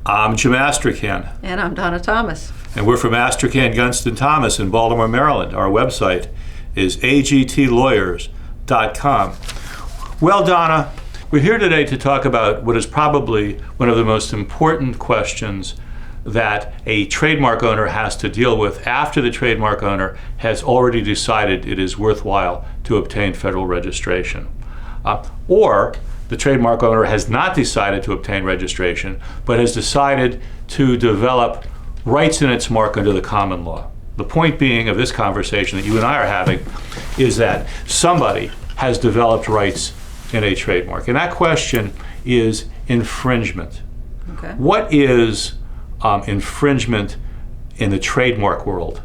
I'm Jim Astrachan. And I'm Donna Thomas. And we're from Astrachan, Gunst, and Thomas in Baltimore, Maryland. Our website is agtlawyers.com. Well, Donna, we're here today to talk about what is probably one of the most important questions that a trademark owner has to deal with after the trademark owner has already decided it is worthwhile to obtain federal registration. Or the trademark owner has not decided to obtain registration, but has decided to develop rights in its mark under the common law. The point being of this conversation that you and I are having is that somebody has developed rights in a trademark. And that question is infringement. Okay. What is infringement in the trademark world?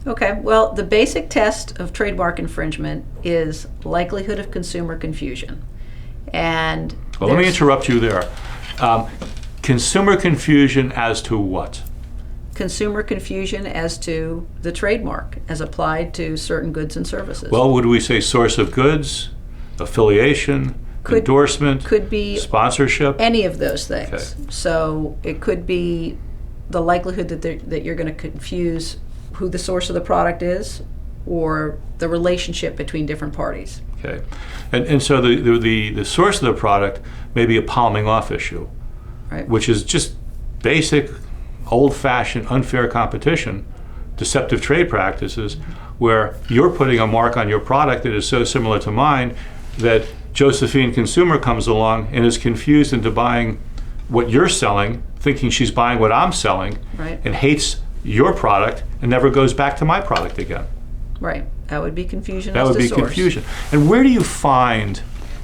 Okay, well, the basic test of trademark infringement is likelihood of consumer confusion. And well, let me interrupt you there. Consumer confusion as to what? Consumer confusion as to the trademark as applied to certain goods and services. Well, would we say source of goods, affiliation, endorsement, could be sponsorship? Any of those things. Okay. So it could be the likelihood that you're going to confuse who the source of the product is or the relationship between different parties. Okay, and so the source of the product may be a palming off issue, Right. which is just basic, old-fashioned, unfair competition, deceptive trade practices, where you're putting a mark on your product that is so similar to mine that Josephine consumer comes along and is confused into buying what you're selling, thinking she's buying what I'm selling, Right. and hates your product and never goes back to my product again. Right. That would be confusion That as would to be source. confusion. And where do you find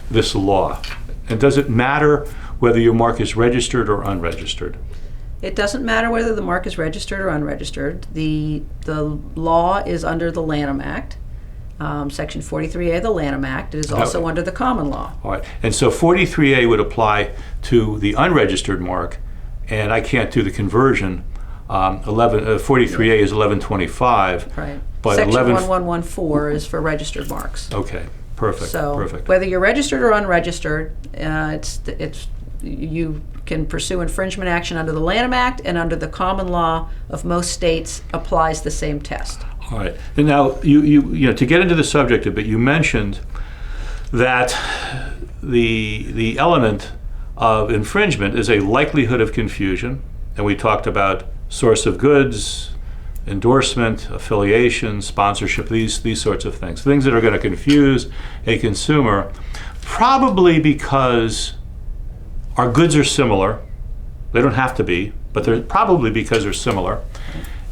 this law? And does it matter whether your mark is registered or unregistered? It doesn't matter whether the mark is registered or unregistered. The law is under the Lanham Act, Section 43A of the Lanham Act. It is also under the common law. All right. And so 43A would apply to the unregistered mark, and I can't do the conversion. 43A is 1125. Right. But Section 1114 is for registered marks. Okay. Perfect. So Perfect. whether you're registered or unregistered, you can pursue infringement action under the Lanham Act, and under the common law of most states applies the same test. All right. And now, you know, to get into the subject a bit, you mentioned that the element of infringement is a likelihood of confusion, and we talked about source of goods, endorsement, affiliation, sponsorship, these sorts of things that are going to confuse a consumer, probably because our goods are similar. They don't have to be, but they're probably because they're similar,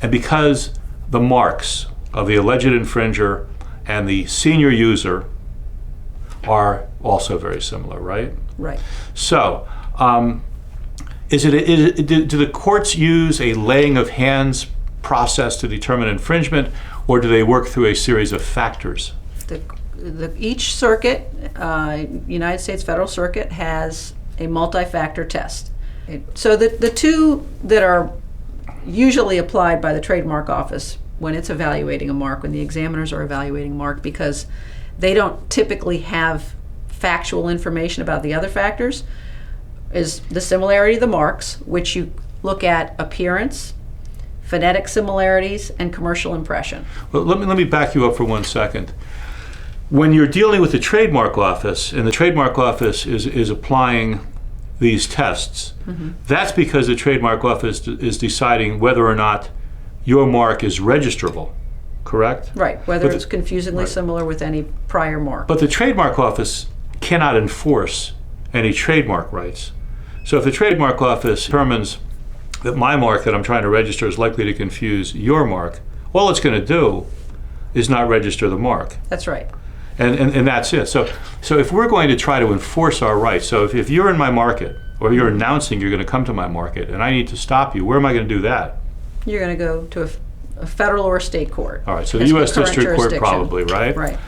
and because the marks of the alleged infringer and the senior user are also very similar, right? Right. So, do the courts use a laying of hands process to determine infringement, or do they work through a series of factors? Each circuit, United States Federal Circuit, has a multi-factor test. So the two that are usually applied by the Trademark Office when it's evaluating a mark, when the examiners are evaluating a mark, because they don't typically have factual information about the other factors, is the similarity of the marks, which you look at appearance, phonetic similarities, and commercial impression. Well, let me back you up for 1 second. When you're dealing with the Trademark Office, and the Trademark Office is applying these tests, that's because the Trademark Office is deciding whether or not your mark is registrable, correct? Right, whether it's confusingly similar with any prior mark. But the Trademark Office cannot enforce any trademark rights. So if the Trademark Office determines that my mark that I'm trying to register is likely to confuse your mark, all it's going to do is not register the mark. That's right. And that's it. So if we're going to try to enforce our rights, so if you're in my market, or you're announcing you're going to come to my market, and I need to stop you, where am I going to do that? You're going to go to a federal or a state court. All right, so the U.S. District Court probably, right? Right.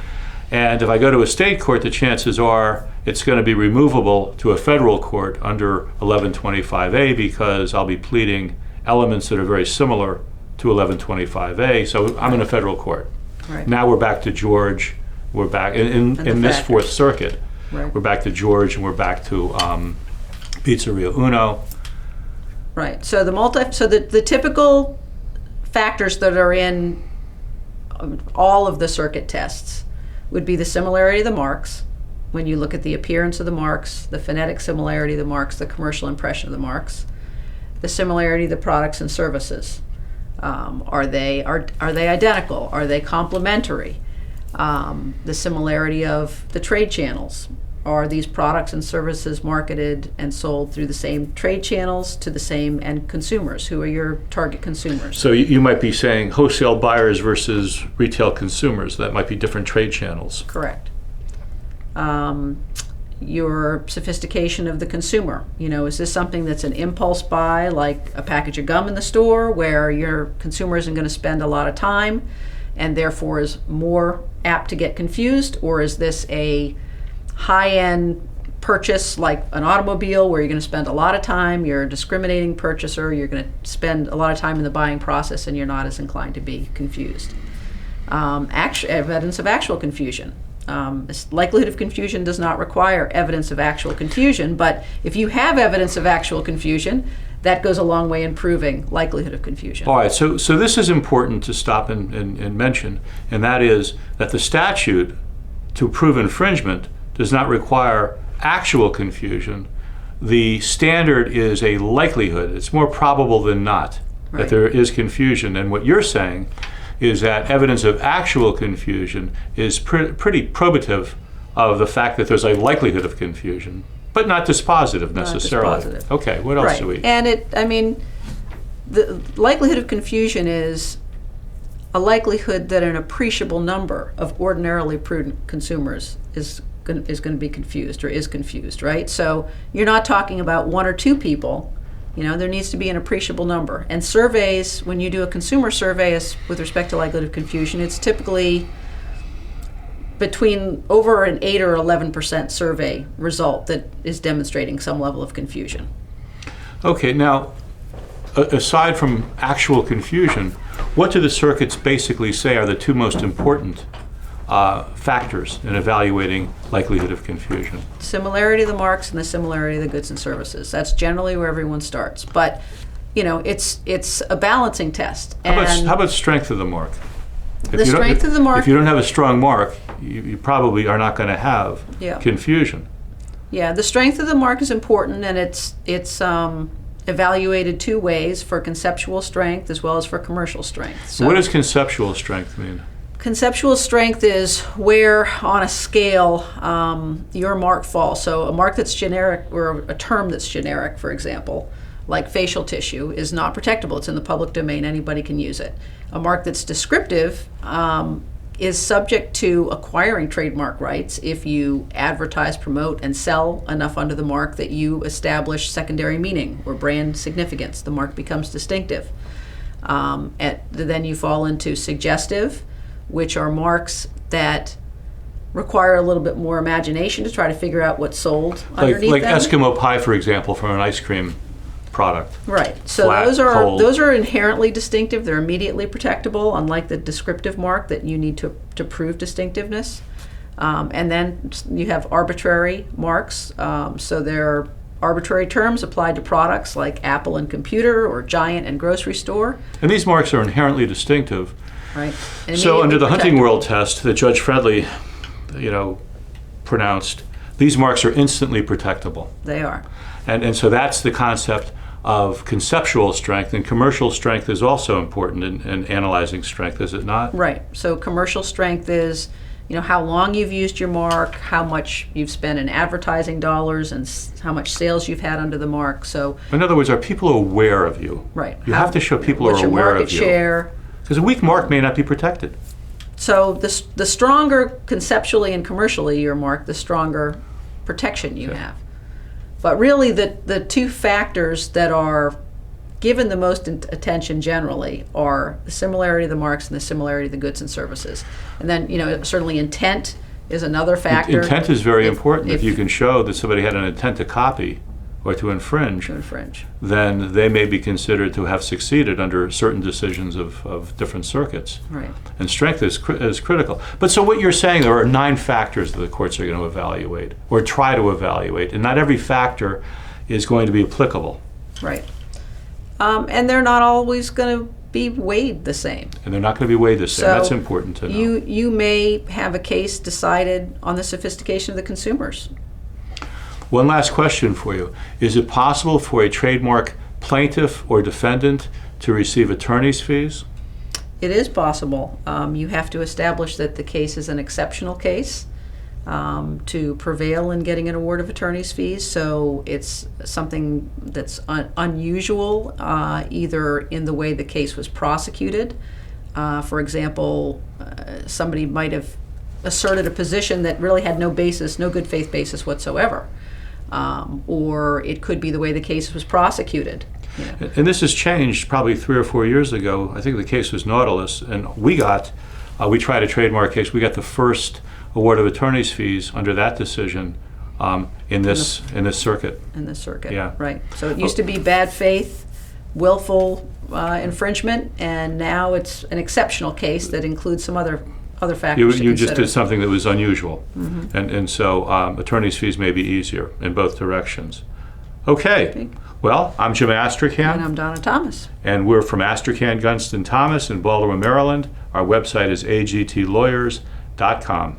And if I go to a state court, the chances are it's going to be removable to a federal court under 1125A, because I'll be pleading elements that are very similar to 1125A. So I'm in a federal court. Right. Now we're back to George. We're back in this factors. Fourth Circuit. Right. We're back to George, and we're back to Pizzeria Uno. Right. So the typical factors that are in all of the circuit tests would be the similarity of the marks. When you look at the appearance of the marks, the phonetic similarity of the marks, the commercial impression of the marks, the similarity of the products and services. Are they identical? Are they complementary? The similarity of the trade channels. Are these products and services marketed and sold through the same trade channels to the same end consumers? Who are your target consumers? So you might be saying wholesale buyers versus retail consumers. That might be different trade channels. Correct. Your sophistication of the consumer. Is this something that's an impulse buy, like a package of gum in the store, where your consumer isn't going to spend a lot of time and therefore is more apt to get confused? Or is this a high-end purchase like an automobile where you're going to spend a lot of time, you're a discriminating purchaser, you're going to spend a lot of time in the buying process and you're not as inclined to be confused? Evidence of actual confusion. Likelihood of confusion does not require evidence of actual confusion, but if you have evidence of actual confusion, that goes a long way in proving likelihood of confusion. All right, so this is important to stop and mention, and that is that the statute to prove infringement does not require actual confusion. The standard is a likelihood. It's more probable than not that there is confusion. And what you're saying is that evidence of actual confusion is pretty probative of the fact that there's a likelihood of confusion, but not dispositive necessarily. Not dispositive. Okay, what else do we? And the likelihood of confusion is a likelihood that an appreciable number of ordinarily prudent consumers is going to be confused or is confused, right? So you're not talking about one or two people. There needs to be an appreciable number. And surveys, when you do a consumer survey with respect to likelihood of confusion, it's typically between over an 8 or 11% survey result that is demonstrating some level of confusion. Okay, now, aside from actual confusion, what do the circuits basically say are the two most important factors in evaluating likelihood of confusion? Similarity of the marks and the similarity of the goods and services. That's generally where everyone starts. But, it's a balancing test. How about strength of the mark? The strength of the mark. If you don't have a strong mark, you probably are not going to have confusion. Yeah, the strength of the mark is important, and it's evaluated two ways, for conceptual strength as well as for commercial strength. So what does conceptual strength mean? Conceptual strength is where on a scale your mark falls. So a mark that's generic, or a term that's generic, for example, like facial tissue, is not protectable. It's in the public domain. Anybody can use it. A mark that's descriptive is subject to acquiring trademark rights if you advertise, promote, and sell enough under the mark that you establish secondary meaning or brand significance. The mark becomes distinctive. Then you fall into suggestive, which are marks that require a little bit more imagination to try to figure out what's sold underneath like them. Eskimo pie, for example, from an ice cream product. Right. So Flat, cold. those are inherently distinctive. They're immediately protectable, unlike the descriptive mark that you need to prove distinctiveness. And then you have arbitrary marks. So they're arbitrary terms applied to products like Apple and computer, or Giant and grocery store. And these marks are inherently distinctive. Right. So under the hunting world test that Judge Fredley, pronounced, these marks are instantly protectable. They are. And so that's the concept of conceptual strength, and commercial strength is also important in analyzing strength, is it not? Right. So commercial strength is, how long you've used your mark, how much you've spent in advertising dollars, and how much sales you've had under the mark. So in other words, are people aware of you? Right. You have to show people are aware of you. What's your market share? Because a weak mark may not be protected. So the stronger conceptually and commercially your mark, the stronger protection you have. But really the two factors that are given the most attention generally are the similarity of the marks and the similarity of the goods and services. And then, certainly intent is another factor. Intent is very important. If you can show that somebody had an intent to copy or to infringe, then they may be considered to have succeeded under certain decisions of different circuits. Right. And strength is critical. But so what you're saying, there are 9 factors that the courts are going to evaluate or try to evaluate, and not every factor is going to be applicable. Right. and they're not always going to be weighed the same. And they're not going to be weighed the same. That's important to know. You may have a case decided on the sophistication of the consumers. One last question for you. Is it possible for a trademark plaintiff or defendant to receive attorney's fees? It is possible. You have to establish that the case is an exceptional case to prevail in getting an award of attorney's fees. So it's something that's unusual, either in the way the case was prosecuted. For example, somebody might have asserted a position that really had no basis, no good faith basis whatsoever. Or it could be the way the case was prosecuted. Yeah. And this has changed probably 3 or 4 years ago. I think the case was Nautilus, and we tried a trademark case. We got the first award of attorney's fees under that decision in this circuit. In this circuit, yeah. Right. So it used to be bad faith, willful infringement, and now it's an exceptional case that includes some other factors to You consider. just did something that was unusual, Mm-hmm. and so attorney's fees may be easier in both directions. Okay. Well, I'm Jim Astrachan. And I'm Donna Thomas. And we're from Astrachan, Gunst, and Thomas in Baltimore, Maryland. Our website is agtlawyers.com.